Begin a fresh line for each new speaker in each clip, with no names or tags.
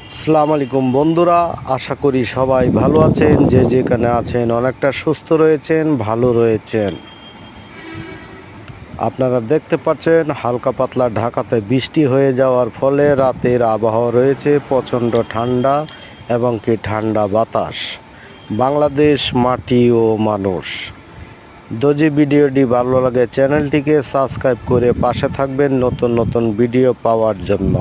আসসালামু আলাইকুম বন্ধুরা, আশা করি সবাই ভালো আছেন। যে যেখানে আছেন অনেকটা সুস্থ রয়েছেন, ভালো রয়েছেন। আপনারা দেখতে পাচ্ছেন হালকা পাতলা ঢাকাতে বৃষ্টি হয়ে যাওয়ার ফলে রাতের আবহাওয়া রয়েছে প্রচণ্ড ঠান্ডা এবং কি ঠান্ডা বাতাস। বাংলাদেশ মাটি ও মানুষ। যদি ভিডিওটি ভালো লাগে চ্যানেলটিকে সাবস্ক্রাইব করে পাশে থাকবেন নতুন নতুন ভিডিও পাওয়ার জন্য।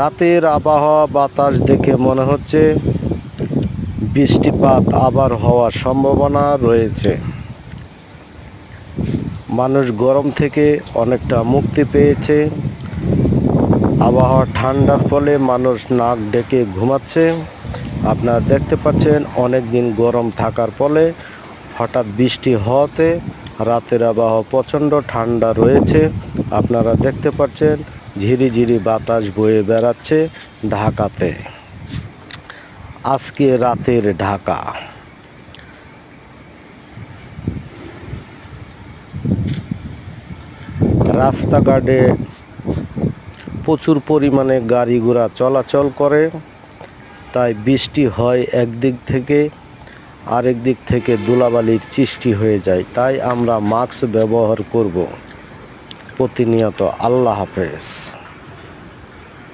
রাতের আবহাওয়া বাতাস দেখে মনে হচ্ছে বৃষ্টিপাত আবার হওয়ার সম্ভাবনা রয়েছে। মানুষ গরম থেকে অনেকটা মুক্তি পেয়েছে। আবহাওয়া ঠান্ডার ফলে মানুষ নাক ডেকে ঘুমাচ্ছে। আপনারা দেখতে পাচ্ছেন অনেক দিন গরম থাকার ফলে হঠাৎ বৃষ্টি হওয়াতে রাতের আবহাওয়া প্রচণ্ড ঠান্ডা রয়েছে। আপনারা দেখতে পাচ্ছেন ঝিরিঝিরি বাতাস বয়ে বেড়াচ্ছে ঢাকাতে। আজকে রাতের ঢাকা। রাস্তাঘাটে প্রচুর পরিমাণে গাড়ি ঘোড়া চলাচল করে, তাই বৃষ্টি হয় একদিক থেকে, আরেক দিক থেকে ধুলাবালির সৃষ্টি হয়ে যায়। তাই আমরা মাস্ক ব্যবহার করব প্রতিনিয়ত। আল্লাহ হাফেজ।